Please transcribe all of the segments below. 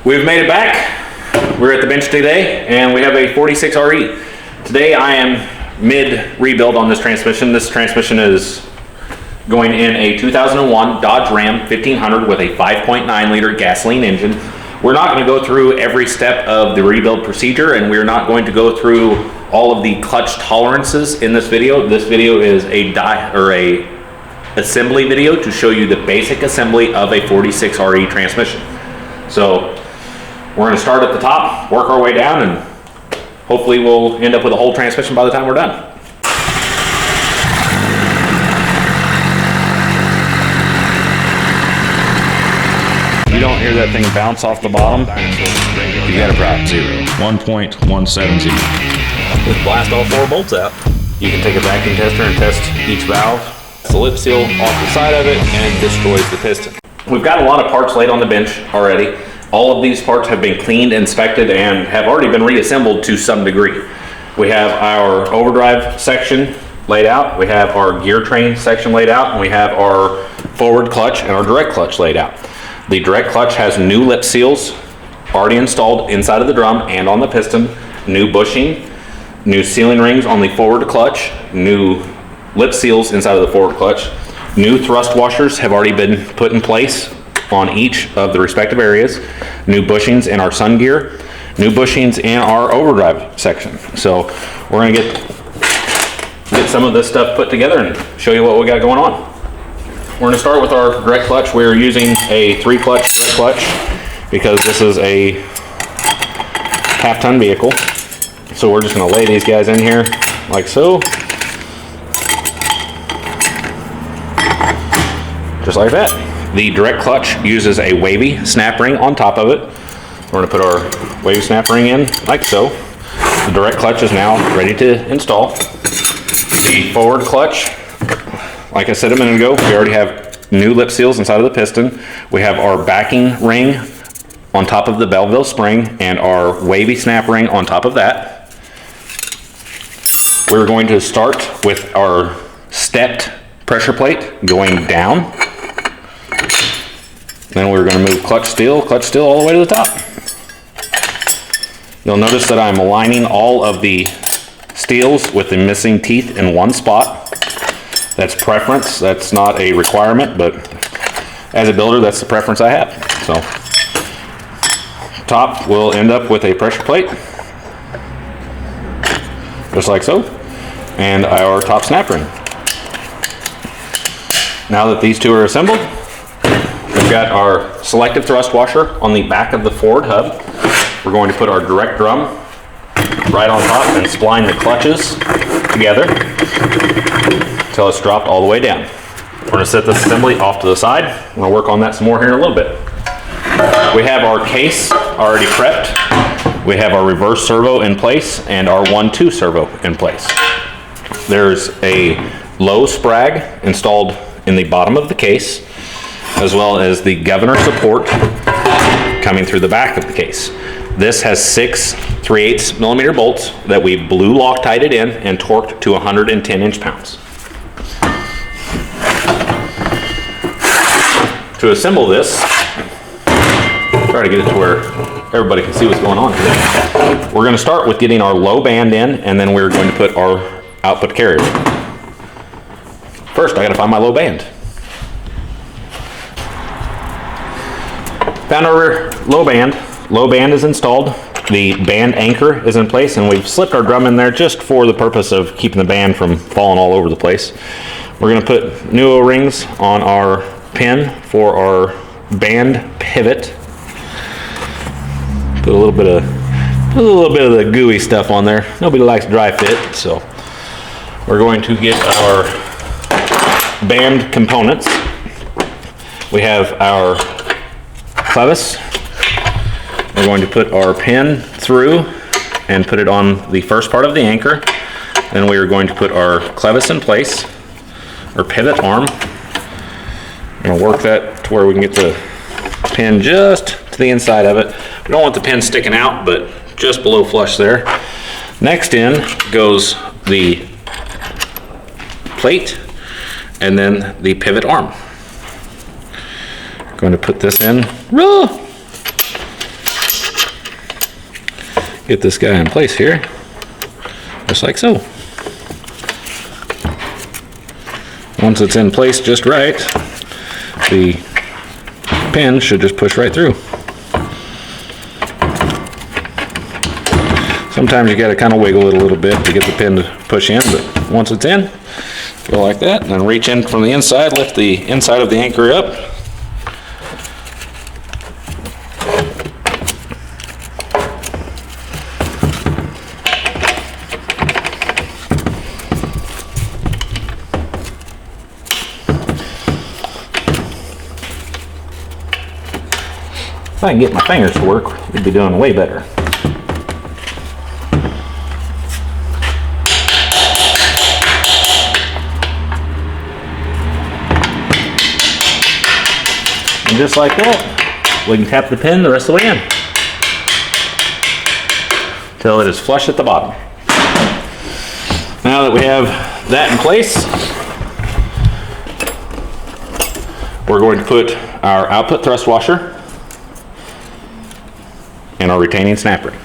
We've made it back. We're at the bench today and we have a 46 RE. Today I am mid rebuild on this transmission. This transmission is going in a 2001 Dodge Ram 1500 with a 5.9 liter gasoline engine. We're not going to go through every step of the rebuild procedure, and we're not going to go through all of the clutch tolerances in this video. This video is a assembly video to show you the basic assembly of a 46 RE transmission. So we're going to start at the top, work our way down, and hopefully we'll end up with a whole transmission by the time we're done. You don't hear that thing bounce off the bottom, you got a prop 1.170. Just blast all 4 bolts out. You can take a vacuum tester and test each valve. It's the lip seal off the side of it and destroys the piston. We've got a lot of parts laid on the bench already. All of these parts have been cleaned, inspected, and have already been reassembled to some degree. We have our overdrive section laid out, we have our gear train section laid out, and we have our forward clutch and our direct clutch laid out. The direct clutch has new lip seals already installed inside of the drum and on the piston, new bushing, new sealing rings on the forward clutch, new lip seals inside of the forward clutch, new thrust washers have already been put in place on each of the respective areas, new bushings in our sun gear, new bushings in our overdrive section. So we're going to get some of this stuff put together and show you what we got going on. We're going to start with our direct clutch. We're using a 3-clutch direct clutch because this is a half-ton vehicle. So we're just going to lay these guys in here like so. Just like that. The direct clutch uses a wavy snap ring on top of it. We're going to put our wavy snap ring in like so. The direct clutch is now ready to install. The forward clutch, like I said a minute ago, we already have new lip seals inside of the piston. We have our backing ring on top of the Belleville spring and our wavy snap ring on top of that. We're going to start with our stepped pressure plate going down. Then we're going to move clutch steel all the way to the top. You'll notice that I'm aligning all of the steels with the missing teeth in one spot. That's preference, that's not a requirement, but as a builder, that's the preference I have. So, top will end up with a pressure plate, just like so, and our top snap ring. Now that these two are assembled, we've got our selective thrust washer on the back of the forward hub. We're going to put our direct drum right on top and spline the clutches together until it's dropped all the way down. We're going to set this assembly off to the side. We're going to work on that some more here in a little bit. We have our case already prepped. We have our reverse servo in place and our 1-2 servo in place. There's a low sprag installed in the bottom of the case, as well as the governor support coming through the back of the case. This has 6 3/8 millimeter bolts that we blue Loctited in and torqued to 110 inch-pounds. To assemble this, try to get it to where everybody can see what's going on here. We're going to start with getting our low band in, and then we're going to put our output carrier. First, I got to find my low band. Found our low band. Low band is installed. The band anchor is in place, and we've slipped our drum in there just for the purpose of keeping the band from falling all over the place. We're going to put new O-rings on our pin for our band pivot. Put a little bit of the gooey stuff on there. Nobody likes dry fit, so we're going to get our band components. We have our clevis. We're going to put our pin through and put it on the first part of the anchor. Then we are going to put our clevis in place, our pivot arm. I'm going to work that to where we can get the pin just to the inside of it. We don't want the pin sticking out, but just below flush there. Next in goes the plate and then the pivot arm. Going to put this in get this guy in place here, just like so. Once it's in place just right, the pin should just push right through. Sometimes you got to kind of wiggle it a little bit to get the pin to push in, but once it's in, go like that, and then reach in from the inside, lift the inside of the anchor up. If I can get my fingers to work, we'd be doing way better. And just like that, we can tap the pin the rest of the way in until it is flush at the bottom. Now that we have that in place, we're going to put our output thrust washer and our retaining snap ring.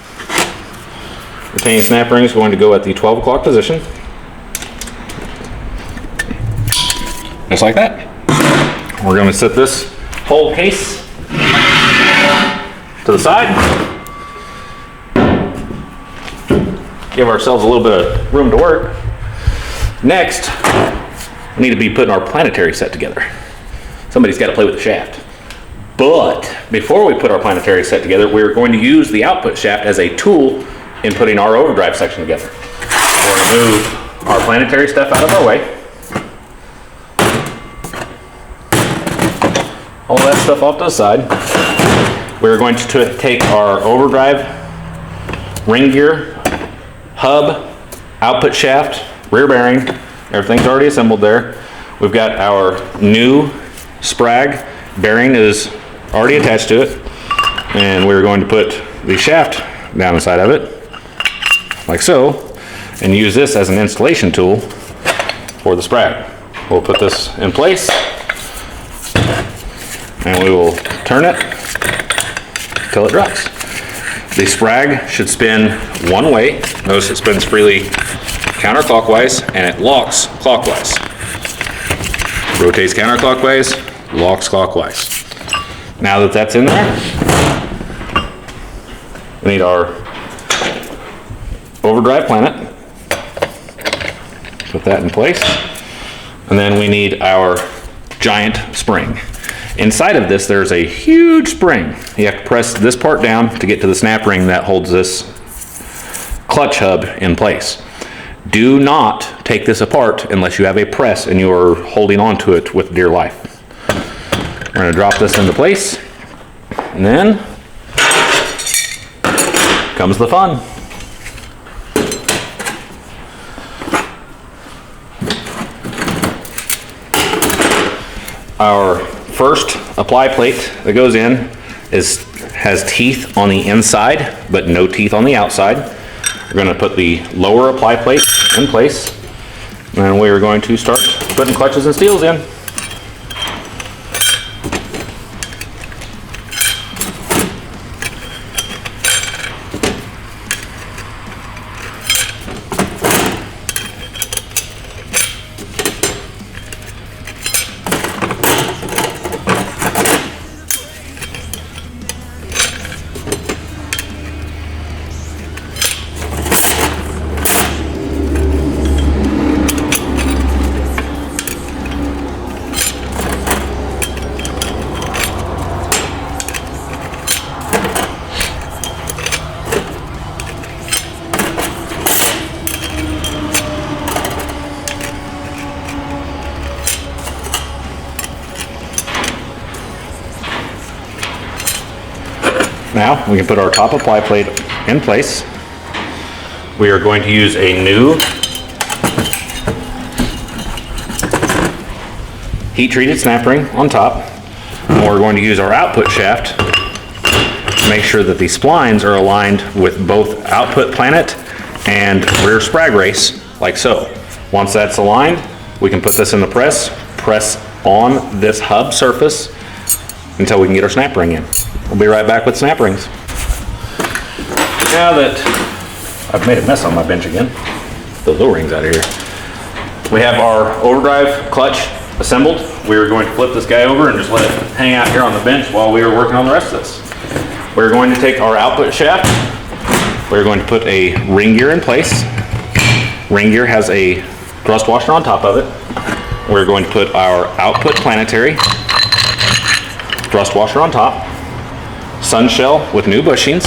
Retaining snap ring is going to go at the 12 o'clock position. Just like that. We're going to set this whole case to the side. Give ourselves a little bit of room to work. Next, we need to be putting our planetary set together. Somebody's got to play with the shaft. But before we put our planetary set together, we're going to use the output shaft as a tool in putting our overdrive section together. We're going to move our planetary stuff out of our way. All that stuff off to the side. We're going to take our overdrive, ring gear, hub, output shaft, rear bearing. Everything's already assembled there. We've got our new sprag bearing is already attached to it. And we're going to put the shaft down the side of it, like so, and use this as an installation tool for the sprag. We'll put this in place, and we will turn it till it drops. The sprag should spin one way. Notice it spins freely counterclockwise, and it locks clockwise. Rotates counterclockwise, locks clockwise. Now that that's in there, we need our overdrive planet. Put that in place. And then we need our giant spring. Inside of this, there's a huge spring. You have to press this part down to get to the snap ring that holds this clutch hub in place. Do not take this apart unless you have a press and you are holding on to it with dear life. We're going to drop this into place, and then comes the fun. Our first apply plate that goes in has teeth on the inside, but no teeth on the outside. We're going to put the lower apply plate in place, and then we are going to start putting clutches and steels in. Now we can put our top apply plate in place. We are going to use a new heat treated snap ring on top. And we're going to use our output shaft to make sure that the splines are aligned with both output planet and rear sprag race, like so. Once that's aligned, we can put this in the press on this hub surface until we can get our snap ring in. We'll be right back with snap rings. Now that I've made a mess on my bench again, the O-rings out of here. We have our overdrive clutch assembled. We are going to flip this guy over and just let it hang out here on the bench while we are working on the rest of this. We're going to take our output shaft. We're going to put a ring gear in place. Ring gear has a thrust washer on top of it. We're going to put our output planetary, thrust washer on top, sun shell with new bushings,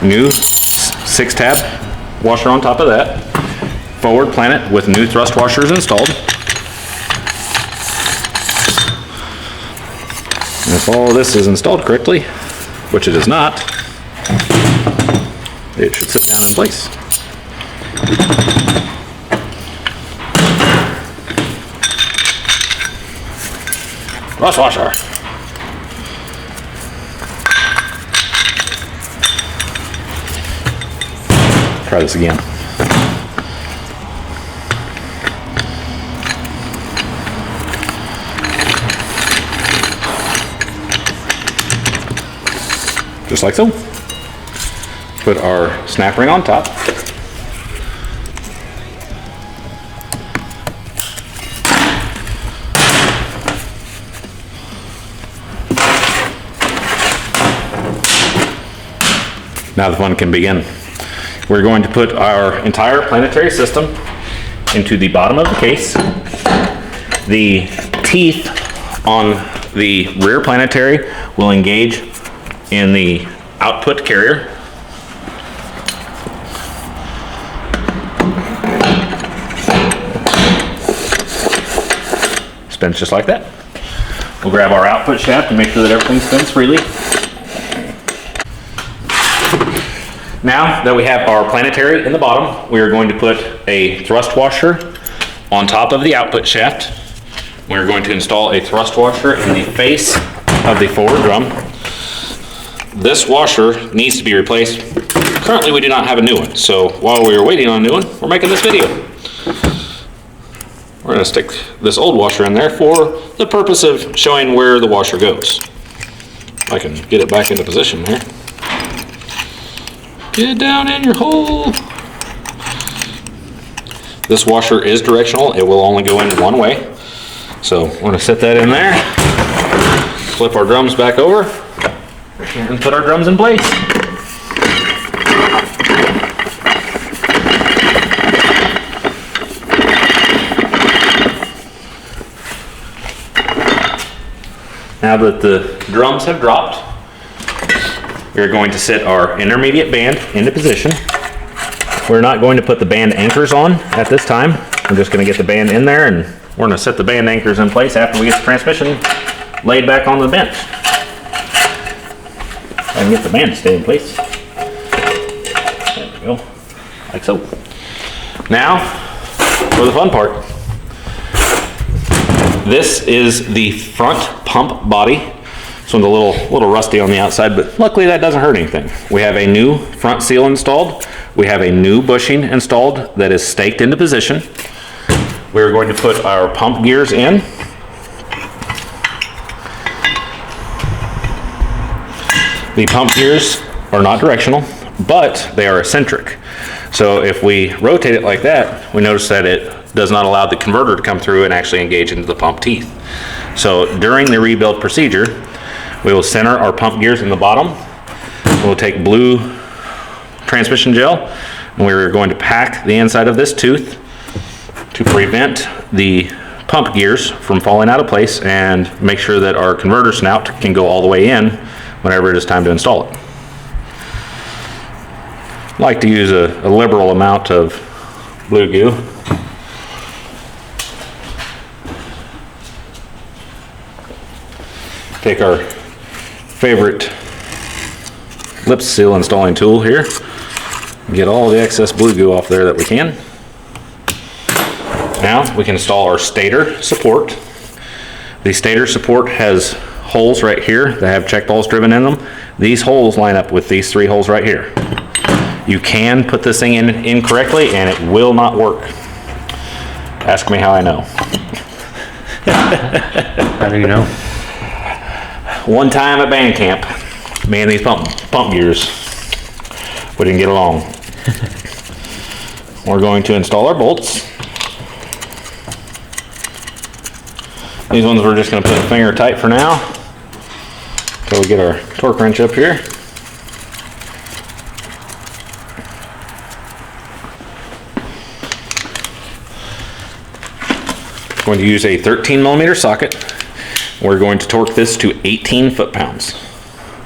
new 6-tab washer on top of that, forward planet with new thrust washers installed. And if all of this is installed correctly, which it is not, it should sit down in place. Thrust washer. Try this again. Just like so. Put our snap ring on top. Now the fun can begin. We're going to put our entire planetary system into the bottom of the case. The teeth on the rear planetary will engage in the output carrier. Spins just like that. We'll grab our output shaft and make sure that everything spins freely. Now that we have our planetary in the bottom, we are going to put a thrust washer on top of the output shaft. We're going to install a thrust washer in the face of the forward drum. This washer needs to be replaced. Currently we do not have a new one, so while we are waiting on a new one, we're making this video. We're going to stick this old washer in there for the purpose of showing where the washer goes. If I can get it back into position here. Get down in your hole. This washer is directional. It will only go in one way. So we're going to set that in there. Flip our drums back over and put our drums in place. Now that the drums have dropped, we're going to set our intermediate band into position. We're not going to put the band anchors on at this time. We're just going to get the band in there, and we're going to set the band anchors in place after we get the transmission laid back on the bench. And get the band to stay in place. There we go, like so. Now, for the fun part. This is the front pump body. This one's a little rusty on the outside, but luckily that doesn't hurt anything. We have a new front seal installed. We have a new bushing installed that is staked into position. We're going to put our pump gears in. The pump gears are not directional, but they are eccentric. So if we rotate it like that, we notice that it does not allow the converter to come through and actually engage into the pump teeth. So during the rebuild procedure, we will center our pump gears in the bottom. We'll take blue transmission gel, and we're going to pack the inside of this tooth to prevent the pump gears from falling out of place and make sure that our converter snout can go all the way in whenever it is time to install it. I like to use a liberal amount of blue goo. Take our favorite lip seal installing tool here, get all the excess blue goo off there that we can. Now we can install our stator support. The stator support has holes right here that have check balls driven in them. These holes line up with these 3 holes right here. You can put this thing in incorrectly and it will not work. Ask me how I know. How do you know? One time at band camp, Man, these pump gears, we didn't get along. We're going to install our bolts. These ones we're just going to put finger tight for now until we get our torque wrench up here. Going to use a 13mm socket. We're going to torque this to 18 foot-pounds.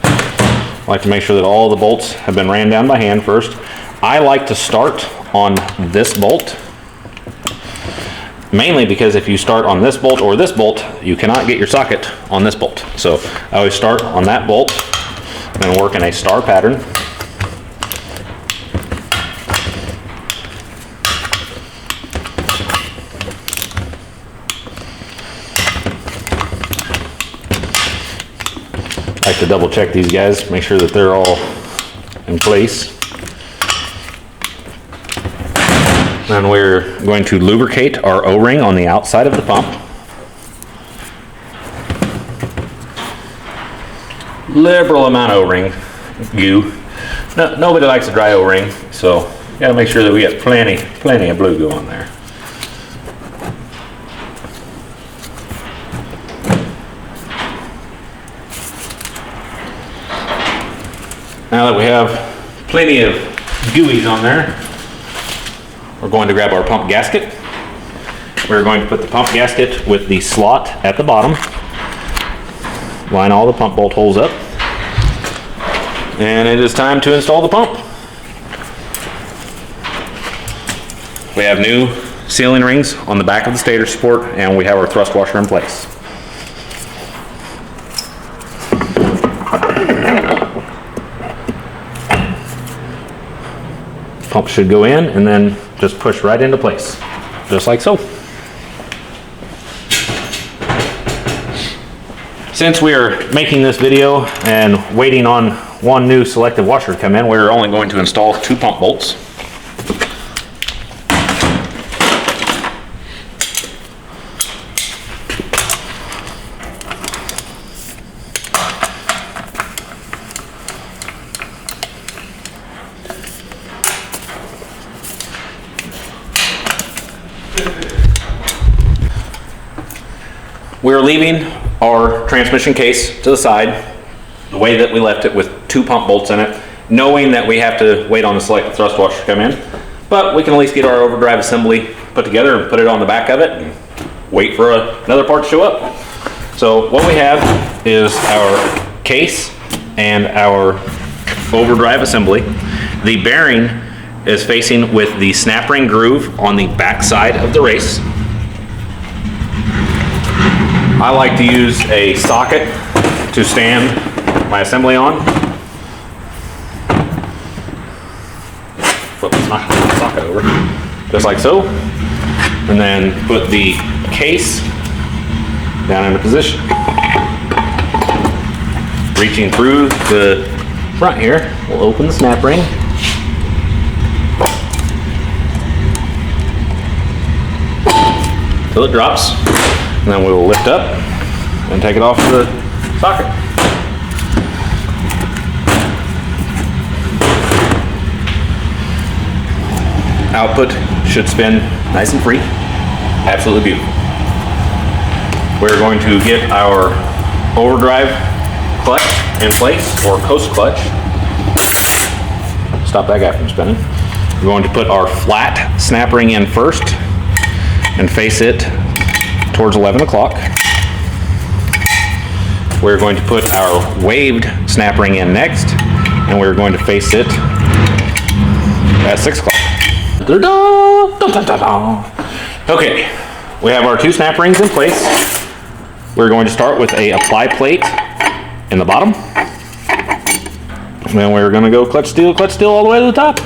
I like to make sure that all the bolts have been ran down by hand first. I like to start on this bolt, mainly because if you start on this bolt or this bolt, you cannot get your socket on this bolt. So I always start on that bolt and work in a star pattern. I like to double check these guys, make sure that they're all in place. Then we're going to lubricate our O-ring on the outside of the pump. Liberal amount of O-ring goo. No, nobody likes a dry O-ring, so you gotta make sure that we get plenty of blue goo on there. Now that we have plenty of gooeys on there, we're going to grab our pump gasket. We're going to put the pump gasket with the slot at the bottom. Line all the pump bolt holes up. And it is time to install the pump. We have new sealing rings on the back of the stator support, and we have our thrust washer in place. Pump should go in and then just push right into place, just like so. Since we are making this video and waiting on one new selective washer to come in, we're only going to install 2 pump bolts. We're leaving our transmission case to the side, the way that we left it, with 2 pump bolts in it, knowing that we have to wait on the selective thrust washer to come in. But we can at least get our overdrive assembly put together and put it on the back of it and wait for another part to show up. So what we have is our case and our overdrive assembly. The bearing is facing with the snap ring groove on the back side of the race. I like to use a socket to stand my assembly on. Flip the socket over, just like so. And then put the case down into position. Reaching through the front here, we'll open the snap ring. Till it drops. And then we will lift up and take it off the socket. Output should spin nice and free. Absolutely beautiful. We're going to get our overdrive clutch in place, or coast clutch. Stop that guy from spinning. We're going to put our flat snap ring in first and face it towards 11 o'clock. We're going to put our waved snap ring in next, and we're going to face it at 6 o'clock. Okay, we have our 2 snap rings in place. We're going to start with a apply plate in the bottom. And then we're going to go clutch steel all the way to the top.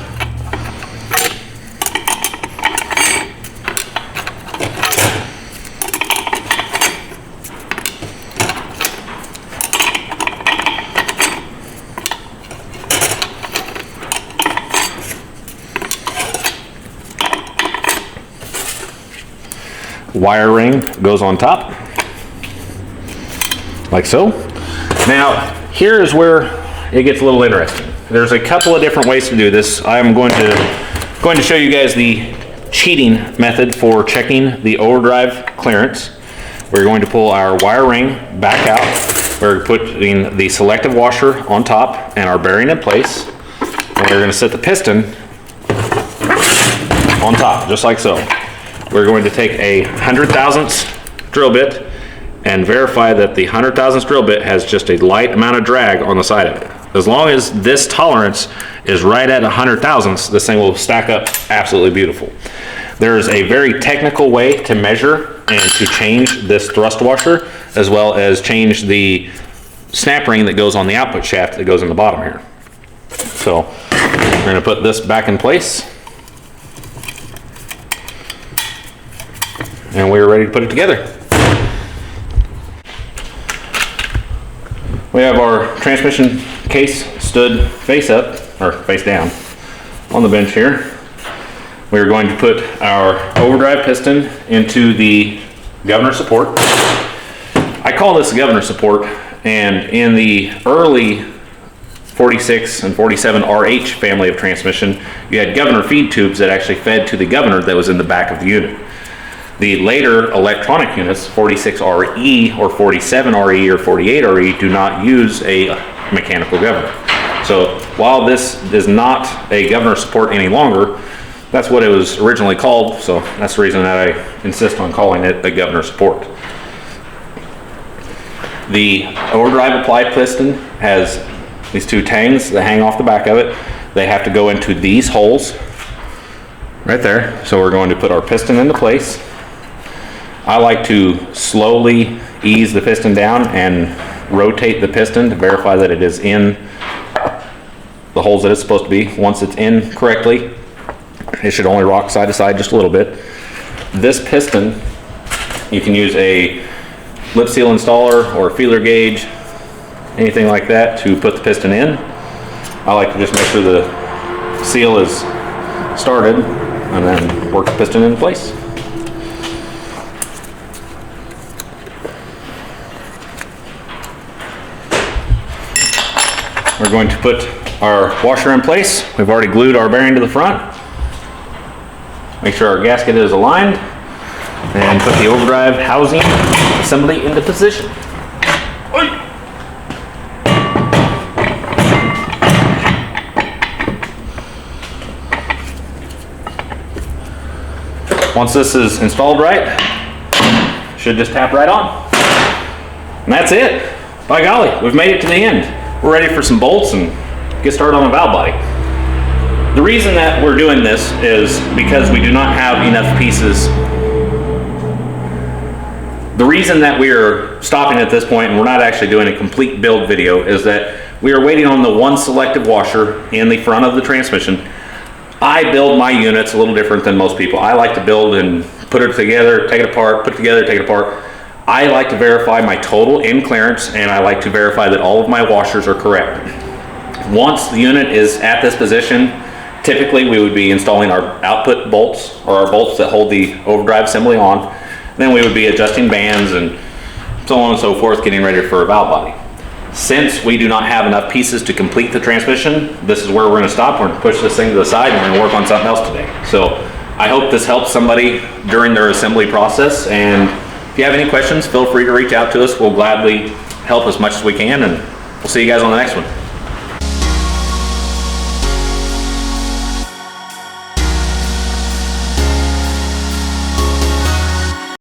Wire ring goes on top, like so. Now, here is where it gets a little interesting. There's a couple of different ways to do this. I'm going to show you guys the cheating method for checking the overdrive clearance. We're going to pull our wire ring back out. We're putting the selective washer on top and our bearing in place. And we're going to set the piston on top, just like so. We're going to take a 100 thousandths drill bit and verify that the 100 thousandths drill bit has just a light amount of drag on the side of it. As long as this tolerance is right at 100 thousandths, this thing will stack up absolutely beautiful. There's a very technical way to measure and to change this thrust washer, as well as change the snap ring that goes on the output shaft that goes in the bottom here. So we're going to put this back in place. And we're ready to put it together. We have our transmission case stood face up, or face down, on the bench here. We're going to put our overdrive piston into the governor support. I call this governor support, and in the early 46 and 47 RH family of transmission, you had governor feed tubes that actually fed to the governor that was in the back of the unit. The later electronic units, 46RE or 47RE or 48RE, do not use a mechanical governor. So while this is not a governor support any longer, that's what it was originally called, so that's the reason that I insist on calling it a governor support. The overdrive applied piston has these two tangs that hang off the back of it. They have to go into these holes right there. So we're going to put our piston into place. I like to slowly ease the piston down and rotate the piston to verify that it is in the holes that it's supposed to be. Once it's in correctly, it should only rock side to side just a little bit. This piston, you can use a lip seal installer or a feeler gauge, anything like that, to put the piston in. I like to just make sure the seal is started and then work the piston in place. We're going to put our washer in place. We've already glued our bearing to the front. Make sure our gasket is aligned and put the overdrive housing assembly into position. Once this is installed right, should just tap right on. And that's it. By golly, we've made it to the end. We're ready for some bolts and get started on a valve body. The reason that we're doing this is because we do not have enough pieces. The reason that we are stopping at this point and we're not actually doing a complete build video is that we are waiting on the one selective washer in the front of the transmission. I build my units a little different than most people. I like to build and put it together, take it apart, put it together, take it apart. I like to verify my total in clearance, and I like to verify that all of my washers are correct. Once the unit is at this position, typically we would be installing our output bolts, or our bolts that hold the overdrive assembly on. Then we would be adjusting bands and so on and so forth, getting ready for a valve body. Since we do not have enough pieces to complete the transmission, this is where we're going to stop. We're going to push this thing to the side and we're going to work on something else today. So I hope this helps somebody during their assembly process, and if you have any questions, feel free to reach out to us. We'll gladly help as much as we can, and we'll see you guys on the next one.